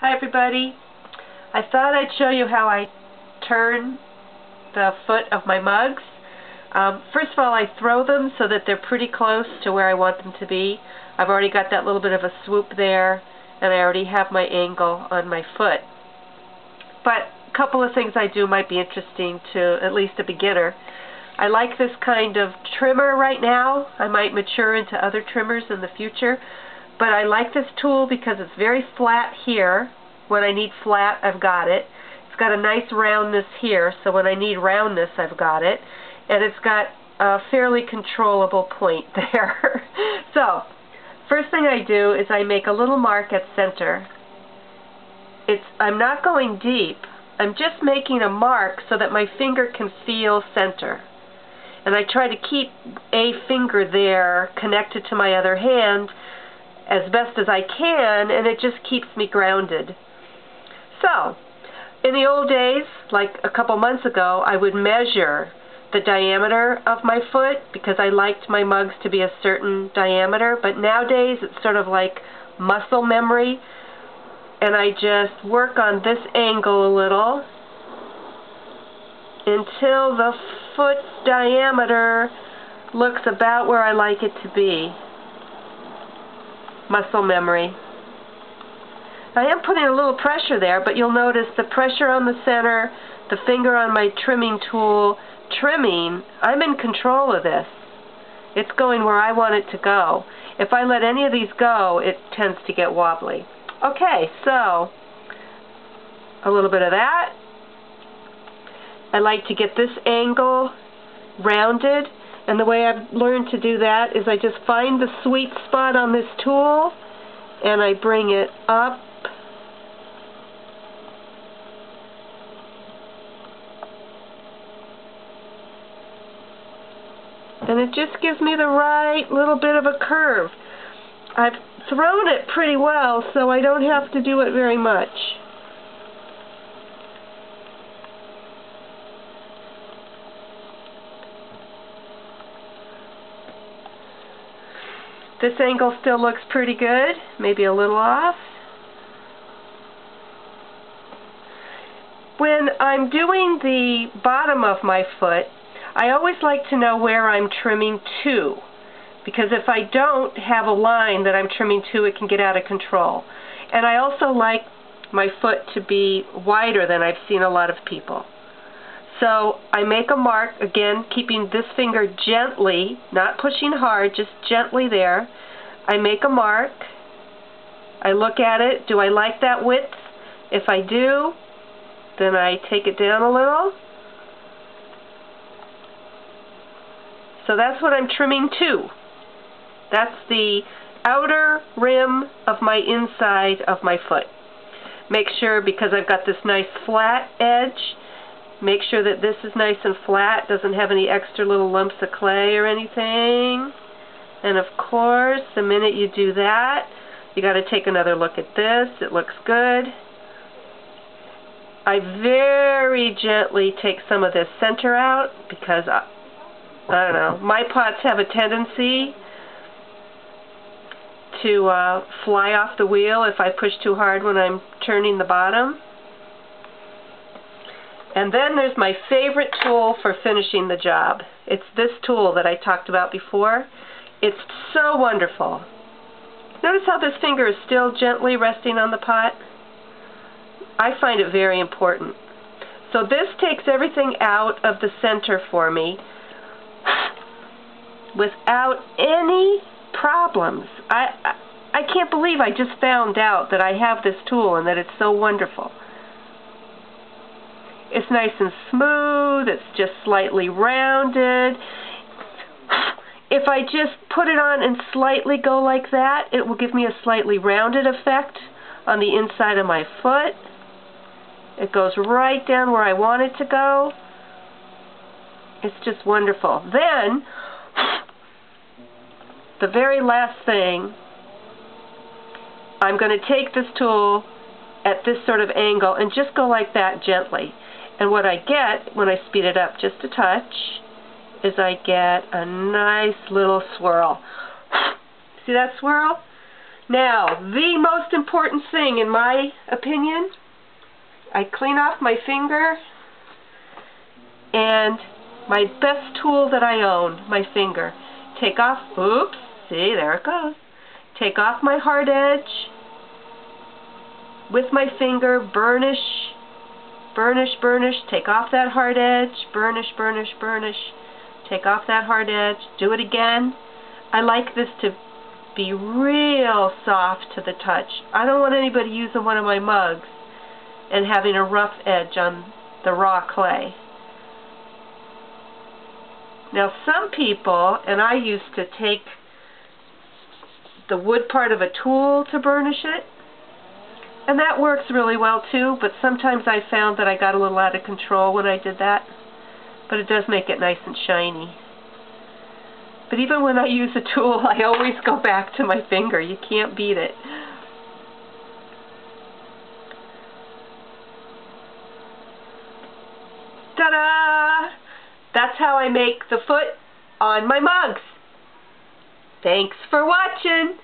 Hi everybody. I thought I'd show you how I turn the foot of my mugs. First of all, I throw them so that they're pretty close to where I want them to be. I've already got that little bit of a swoop there, and I already have my angle on my foot. But a couple of things I do might be interesting to at least a beginner. I like this kind of trimmer right now. I might mature into other trimmers in the future. But I like this tool because it's very flat here. When I need flat, I've got it. It's got a nice roundness here, so when I need roundness, I've got it. And it's got a fairly controllable point there. So, first thing I do is I make a little mark at center. I'm not going deep. I'm just making a mark so that my finger can feel center. And I try to keep a finger there connected to my other hand as best as I can, and it just keeps me grounded. So, in the old days, like a couple months ago, I would measure the diameter of my foot because I liked my mugs to be a certain diameter, but nowadays it's sort of like muscle memory, and I just work on this angle a little until the foot diameter looks about where I like it to be. Muscle memory. I am putting a little pressure there, but you'll notice the pressure on the center, the finger on my trimming tool. Trimming, I'm in control of this. It's going where I want it to go. If I let any of these go, it tends to get wobbly. Okay, so a little bit of that. I like to get this angle rounded. And the way I've learned to do that is I just find the sweet spot on this tool and I bring it up and it just gives me the right little bit of a curve. I've thrown it pretty well, so I don't have to do it very much. This angle still looks pretty good, maybe a little off. When I'm doing the bottom of my foot, I always like to know where I'm trimming to, because if I don't have a line that I'm trimming to, it can get out of control. And I also like my foot to be wider than I've seen a lot of people. So I make a mark, again, keeping this finger gently, not pushing hard, just gently there. I make a mark. I look at it. Do I like that width? If I do, then I take it down a little. So that's what I'm trimming to. That's the outer rim of my inside of my foot. Make sure, because I've got this nice flat edge, make sure that this is nice and flat, doesn't have any extra little lumps of clay or anything. And of course, the minute you do that, you got to take another look at this. It looks good. I very gently take some of this center out because, I don't know, my pots have a tendency to fly off the wheel if I push too hard when I'm turning the bottom. And then there's my favorite tool for finishing the job. It's this tool that I talked about before. It's so wonderful. Notice how this finger is still gently resting on the pot? I find it very important. So this takes everything out of the center for me without any problems. I can't believe I just found out that I have this tool and that it's so wonderful. It's nice and smooth, it's just slightly rounded. If I just put it on and slightly go like that, it will give me a slightly rounded effect on the inside of my foot. It goes right down where I want it to go. It's just wonderful. Then, the very last thing, I'm going to take this tool at this sort of angle and just go like that gently. And what I get, when I speed it up just a touch, is I get a nice little swirl. See that swirl? Now, the most important thing in my opinion, I clean off my finger, and my best tool that I own, my finger. Take off, oops, see, there it goes. Take off my hard edge with my finger, burnish, burnish, burnish, take off that hard edge, burnish, burnish, burnish, take off that hard edge, do it again. I like this to be real soft to the touch. I don't want anybody using one of my mugs and having a rough edge on the raw clay. Now some people, and I used to take the wood part of a tool to burnish it, and that works really well too, but sometimes I found that I got a little out of control when I did that. But it does make it nice and shiny. But even when I use a tool, I always go back to my finger. You can't beat it. Ta-da! That's how I make the foot on my mugs. Thanks for watching.